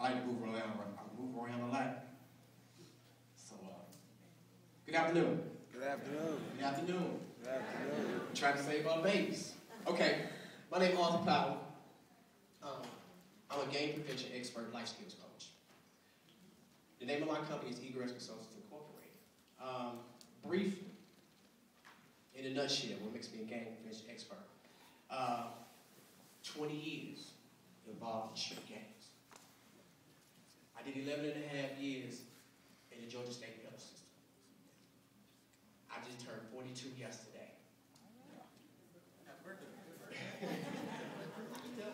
I like to move around. I move around a lot. So, good afternoon. Good afternoon. Good afternoon. Good afternoon. I'm trying to save our babies. Okay, my name is Arthur Powell. I'm a game prevention expert, life skills coach. The name of my company is Egress Consultants Incorporated. Briefly, in a nutshell, what makes me a game prevention expert? 20 years involved in street games. I did 11 and a half years in the Georgia State Health System. I just turned 42 yesterday.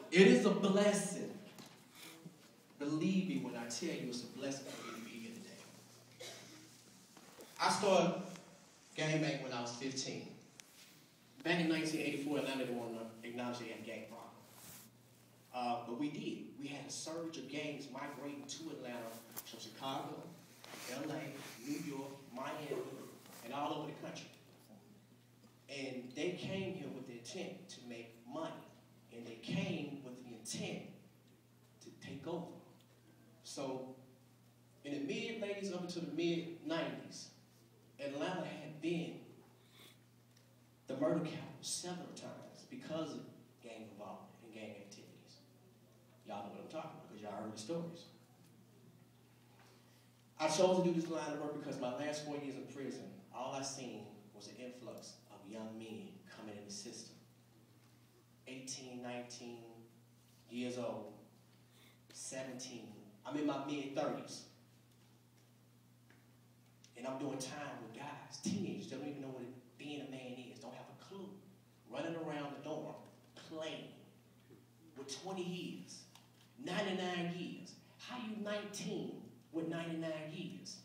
It is a blessing. Believe me when I tell you it's a blessing for me to be here today. I started game bang when I was 15. Back in 1984, Atlanta didn't want to acknowledge they had a gang problem. But we did. We had a surge of gangs migrating to Atlanta from Chicago, LA, New York, Miami, and all over the country. And they came here with the intent to make money. And they came with the intent to take over. So, in the mid-80s up until the mid-90s, Atlanta had been the murder capital several times because of gang involvement and gang activities. Y'all know what I'm talking about because y'all heard the stories. I chose to do this line of work because my last 4 years in prison, all I seen was an influx of young men coming in the system. 18, 19 years old, 17. I'm in my mid-30s. And I'm doing time with guys, teenagers, don't even know what being a man is, don't have a clue. Running around the dorm, playing with 20 years, 99 years. How you 19 with 99 years?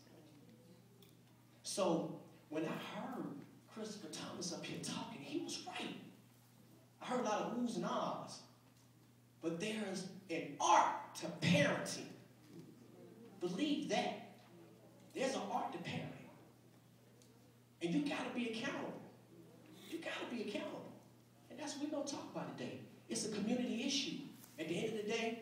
So when I heard Christopher Thomas up here talking, he was right. I heard a lot of oohs and ahs. But there's an art to parenting. Believe that. There's an art to parenting. And you gotta be accountable. You gotta be accountable. And that's what we're gonna talk about today. It's a community issue. At the end of the day,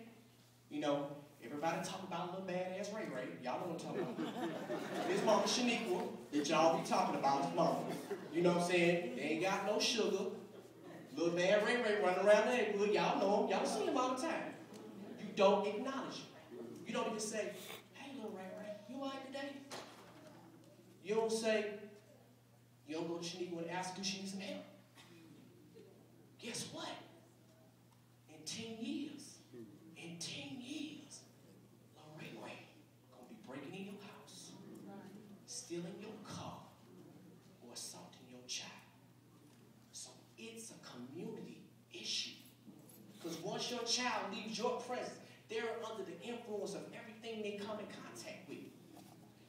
you know, everybody talk about little badass Ray Ray. Y'all know what I'm talking about. His mama Shaniqua, that y'all be talking about his mama. You know what I'm saying? They ain't got no sugar. Little bad Ray Ray running around the neighborhood. Y'all know him. Y'all see him all the time. You don't acknowledge him. You don't even say, hey, little Ray Ray, you all right today? You don't say, you don't go to Shaniqua and ask, do she need some help? Guess what? In 10 years, little Ray Ray gonna be breaking in your house, stealing your car, or assaulting your child. So it's a community issue. Because once your child leaves your presence, they're under the influence of everything they come in contact with.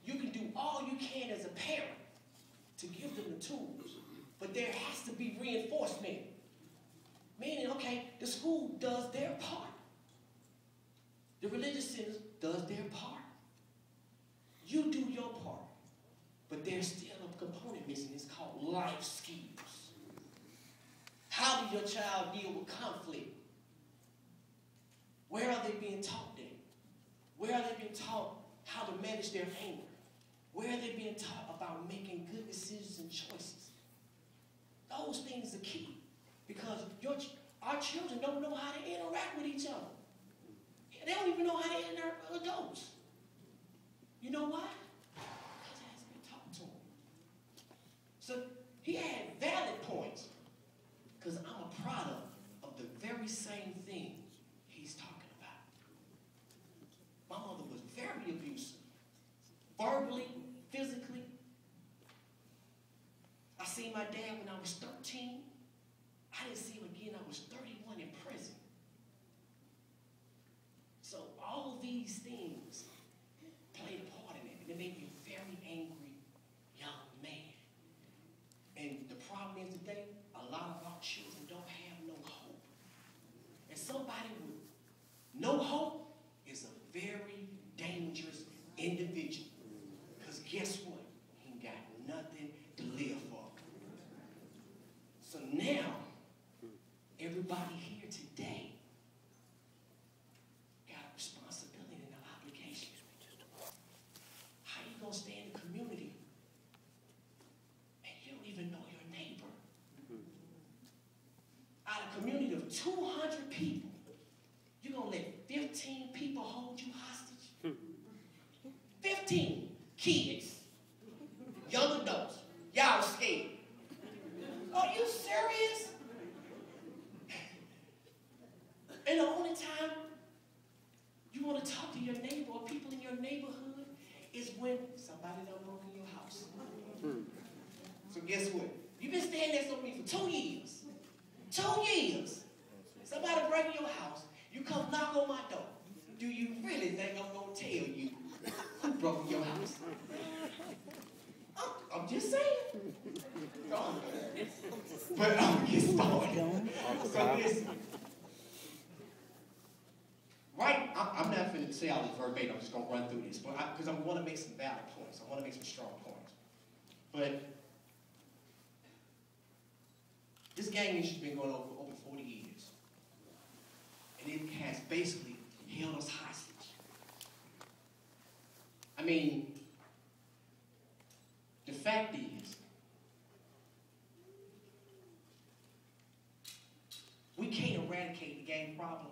You can do all you can as a parent to give them the tools, but there has to be reinforcement. Meaning, okay, the school does their part. The religious centers does their part. You do your part. But there's still a component missing. It's called life skills. How do your child deal with conflict? Where are they being taught that? Where are they being taught how to manage their anger? Where are they being taught about making good decisions and choices? Those things are key. Because our children don't know how to interact with each other. They don't even know how to interact with adults. You know why? Because it hasn't been taught to them. So he had valid points. Because I'm a product of the very same thing he's talking about. My mother was very abusive. Verbally, physically. I seen my dad when I was 13. I didn't see him again. I was 31 in prison. So all these things played a part in it. And it made me a very angry young man. And the problem is today, a lot of our children don't have no hope. And somebody with no hope is a very dangerous individual. Because guess what? He ain't got nothing to live for. So now, everybody here today kids, young adults, y'all scared. Are you serious? And the only time you want to talk to your neighbor or people in your neighborhood is when somebody done broke in your house. So guess what? You've been staying there with me for 2 years. 2 years. Somebody break in your house. You come knock on my door. Do you really think I'm going to tell you who broke in your house? I'm just saying. But I'm going to get started. So listen. Right, I'm not going to say all this verbatim. I'm just going to run through this. Because I want to make some valid points. I want to make some strong points. But this gang issue has been going on for over 40 years. And it has basically held us hostage. I mean, the fact is, we can't eradicate the gang problem,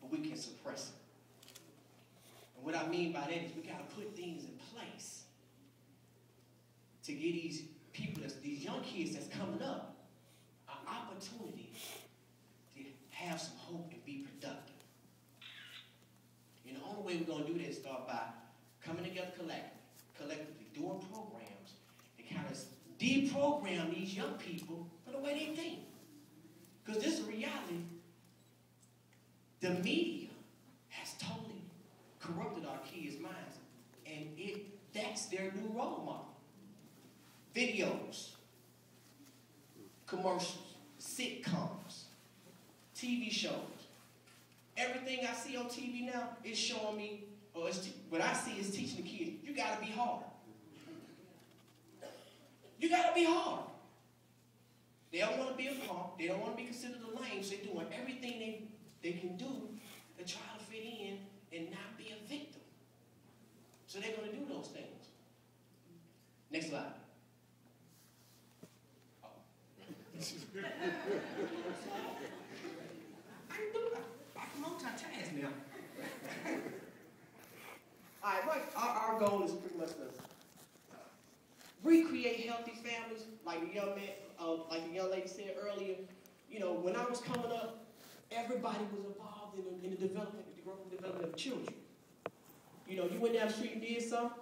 but we can suppress it. And what I mean by that is we got to put things in place to get these people, these young kids that's coming up, an opportunity to have some hope and be productive. And the only way we're going to do that is start by coming together collectively, doing programs, and kind of deprogram these young people for the way they think. Because this is reality. The media has totally corrupted our kids' minds, and that's their new role model. Videos, commercials, sitcoms, TV shows. Everything I see on TV now is showing me, or what I see is teaching the kids, you gotta be hard. You gotta be hard. They don't want to be a punk. They don't want to be considered a lame, so they're doing everything they can do to try to fit in and not be a victim. So they're going to do those things. Next slide. Oh. I'm multitask now. All right, our goal is pretty much to recreate healthy families, like the young man, like the young lady said earlier. You know, when I was coming up, everybody was involved in the development, the growth and development of children. You know, you went down the street and did something,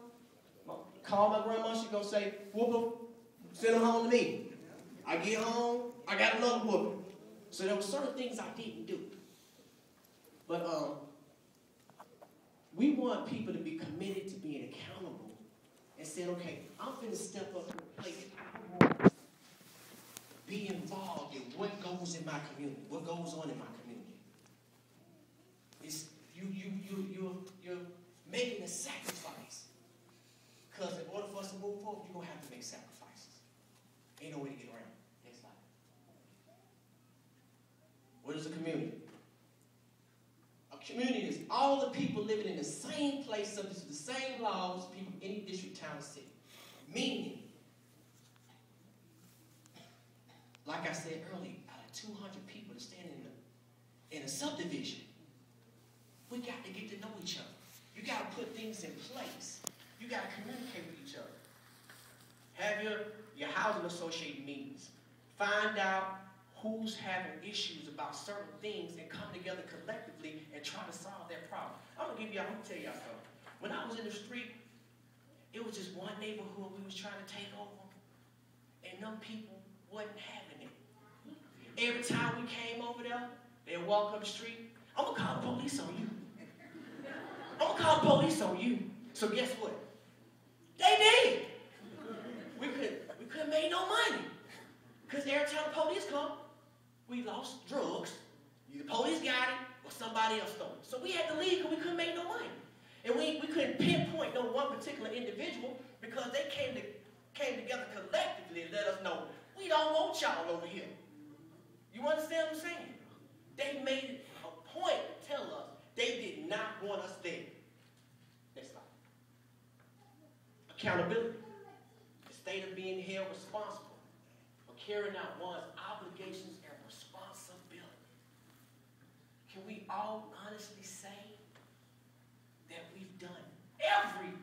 call my grandma, she gonna say, whoop them, send them home to me. I get home, I got another whooping. So there were certain things I didn't do. But we want people to be committed to being accountable and saying, okay, I'm finna step up to a place I want to be involved in what goes in my community, what goes on in my community. It's you're making a sacrifice. Because in order for us to move forward, you're gonna have to make sacrifices. Ain't no way to get around. Next slide. What is a community? A community is all the people living in the same place, subject to the same laws, people in any district, town, or city. Meaning, like I said earlier, out of 200 people that stand in a subdivision, we got to get to know each other. You got to put things in place. You got to communicate with each other. Have your housing association meetings. Find out who's having issues about certain things and come together collectively and try to solve that problem. I'm going to tell y'all something. When I was in the street, it was just one neighborhood we was trying to take over, and them people wasn't having it. Every time we came over there, they'd walk up the street, I'm going to call the police on you. I'm going to call the police on you. So guess what? They did. We couldn't make no money. Because every time the police come, we lost drugs. Either the police got it or somebody else stole it. So we had to leave because we couldn't make no money. And we couldn't pinpoint no one particular individual because they came together collectively and let us know, we don't want y'all over here. You understand what I'm saying? They made it a point to tell us they did not want us there. Next slide. Accountability. The state of being held responsible for carrying out one's obligations and responsibility. Can we all honestly say that we've done everything